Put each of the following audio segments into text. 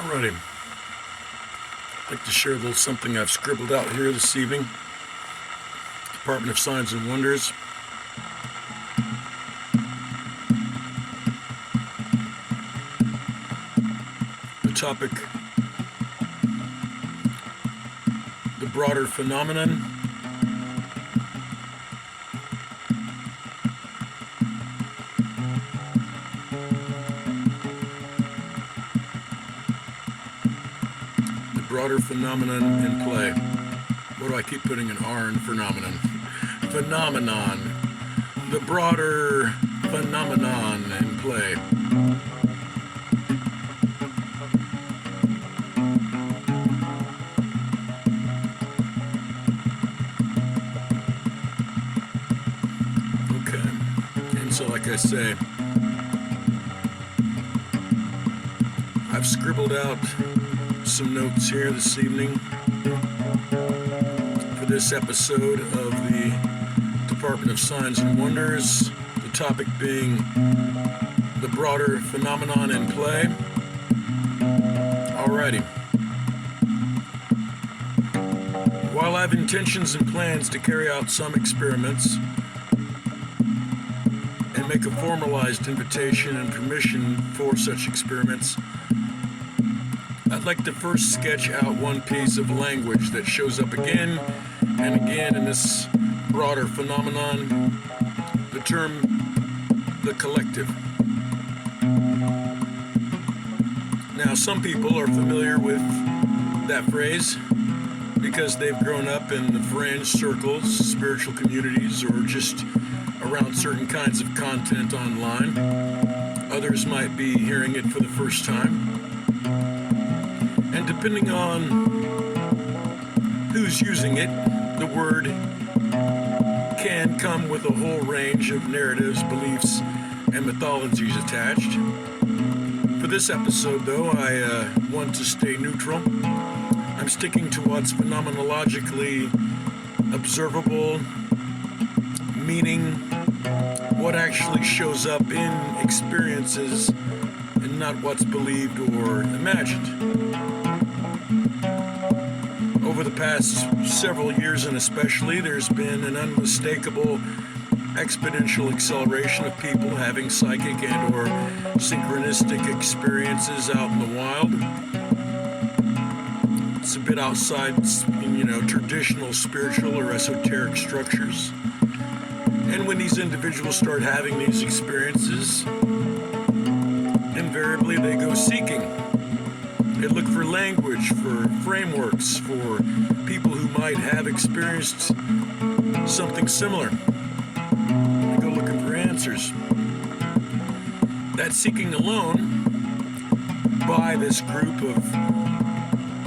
Alrighty, I'd like to share a little something I've scribbled out here this evening. Department of Signs and Wonders. The topic, the broader phenomenon. Broader phenomenon in play. What do I keep putting an R in phenomenon? Phenomenon. The broader phenomenon in play. Okay. And so, like I say, I've scribbled out some notes here this evening for this episode of the Department of Signs and Wonders, the topic being the broader phenomenon in play. Alrighty. While I have intentions and plans to carry out some experiments and make a formalized invitation and permission for such experiments, I'd like to first sketch out one piece of language that shows up again and again in this broader phenomenon, the term the collective. Now, some people are familiar with that phrase because they've grown up in the fringe circles, spiritual communities, or just around certain kinds of content online. Others might be hearing it for the first time. And depending on who's using it, the word can come with a whole range of narratives, beliefs, and mythologies attached. For this episode, though, I want to stay neutral. I'm sticking to what's phenomenologically observable, meaning what actually shows up in experiences and not what's believed or imagined. Over the past several years, and especially, there's been an unmistakable exponential acceleration of people having psychic and or synchronistic experiences out in the wild. It's a bit outside, traditional spiritual or esoteric structures. And when these individuals start having these experiences, invariably they go seeking. They look for language, for frameworks, for people who might have experienced something similar. They go looking for answers. That seeking alone by this group of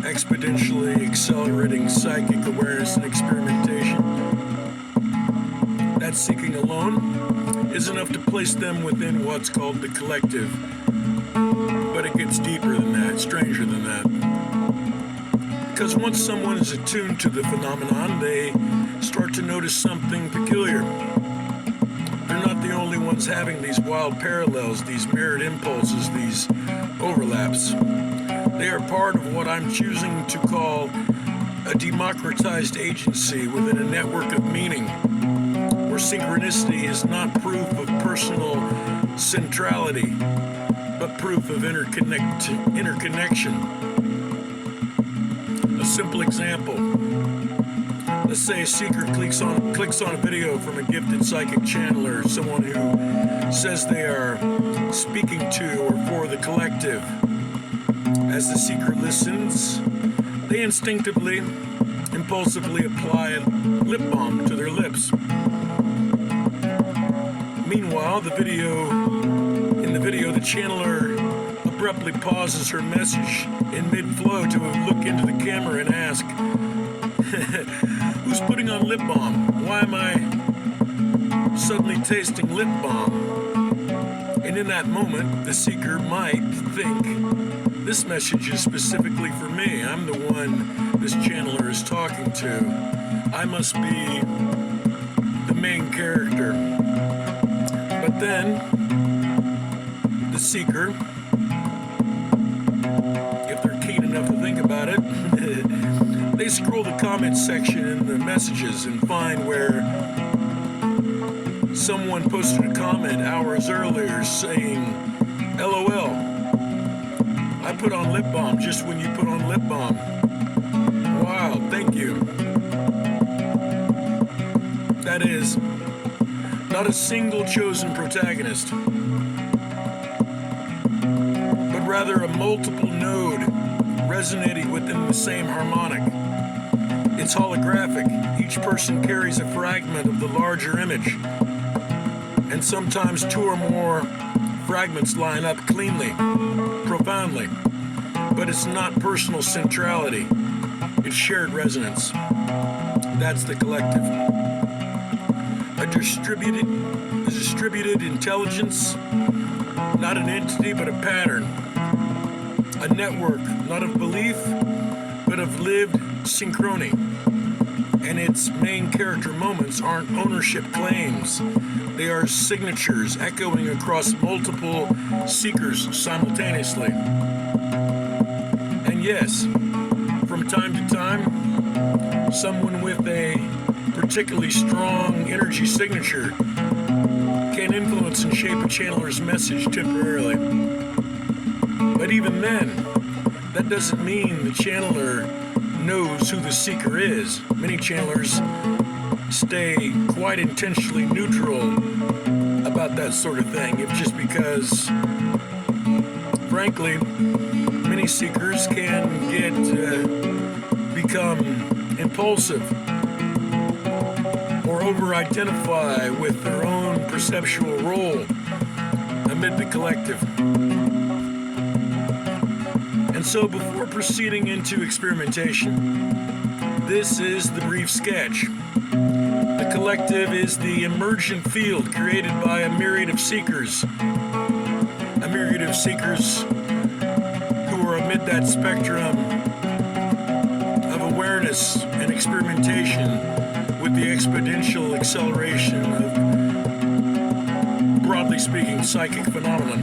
exponentially accelerating psychic awareness and experimentation, that seeking alone is enough to place them within what's called the collective. But it gets deeper than that, stranger than that. Because once someone is attuned to the phenomenon, they start to notice something peculiar. They're not the only ones having these wild parallels, these mirrored impulses, these overlaps. They are part of what I'm choosing to call a democratized agency within a network of meaning, where synchronicity is not proof of personal centrality, but proof of interconnection. A simple example. Let's say a seeker clicks on a video from a gifted psychic channeler, someone who says they are speaking to or for the collective. As the seeker listens, they instinctively, impulsively apply lip balm to their lips. Meanwhile, in the video, the channeler abruptly pauses her message in mid-flow to look into the camera and ask, "Who's putting on lip balm? Why am I suddenly tasting lip balm?" And in that moment, the seeker might think, this message is specifically for me. I'm the one this channeler is talking to. I must be the main character. But then, the seeker, if they're think about it, they scroll the comments section in the messages and find where someone posted a comment hours earlier saying, LOL, I put on lip balm just when you put on lip balm. Wow, thank you. That is, not a single chosen protagonist, but rather a multiple node resonating within the same harmonic. It's holographic. Each person carries a fragment of the larger image, and sometimes two or more fragments line up cleanly, profoundly. But it's not personal centrality, it's shared resonance. That's the collective. A distributed intelligence, not an entity but a pattern. A network, not of belief, but of lived synchrony. And its main character moments aren't ownership claims. They are signatures echoing across multiple seekers simultaneously. And yes, from time to time, someone with a particularly strong energy signature can influence and shape a channeler's message temporarily. But even then, that doesn't mean the channeler knows who the seeker is. Many channelers stay quite intentionally neutral about that sort of thing, if just because, frankly, many seekers can become impulsive or over-identify with their own perceptual role amid the collective. And so before proceeding into experimentation, this is the brief sketch. The collective is the emergent field created by a myriad of seekers who are amid that spectrum of awareness and experimentation with the exponential acceleration of, broadly speaking, psychic phenomenon.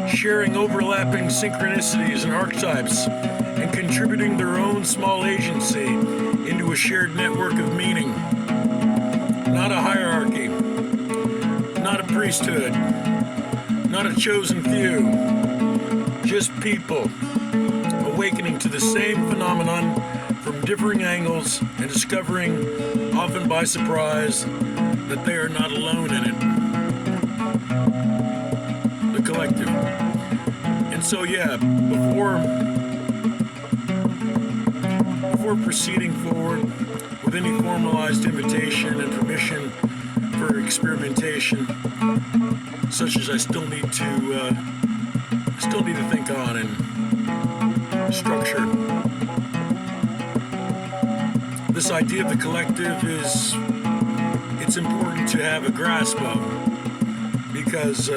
Sharing overlapping synchronicities and archetypes and contributing their own small agency into a shared network of meaning. Not a hierarchy, not a priesthood, not a chosen few, just people awakening to the same phenomenon from differing angles and discovering, often by surprise, that they are not alone in it. The collective. And so, yeah, before proceeding forward with any formalized invitation and permission for experimentation, such as I still need to think on and structure. This idea of the collective it's important to have a grasp of, because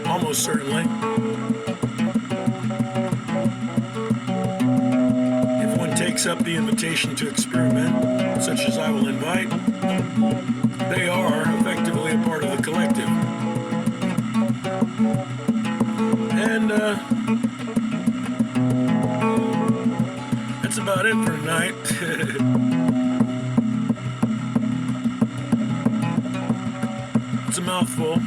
almost certainly, if one takes up the invitation to experiment, such as I will invite, they are effectively a part of the collective. And that's about it for tonight. It's a mouthful.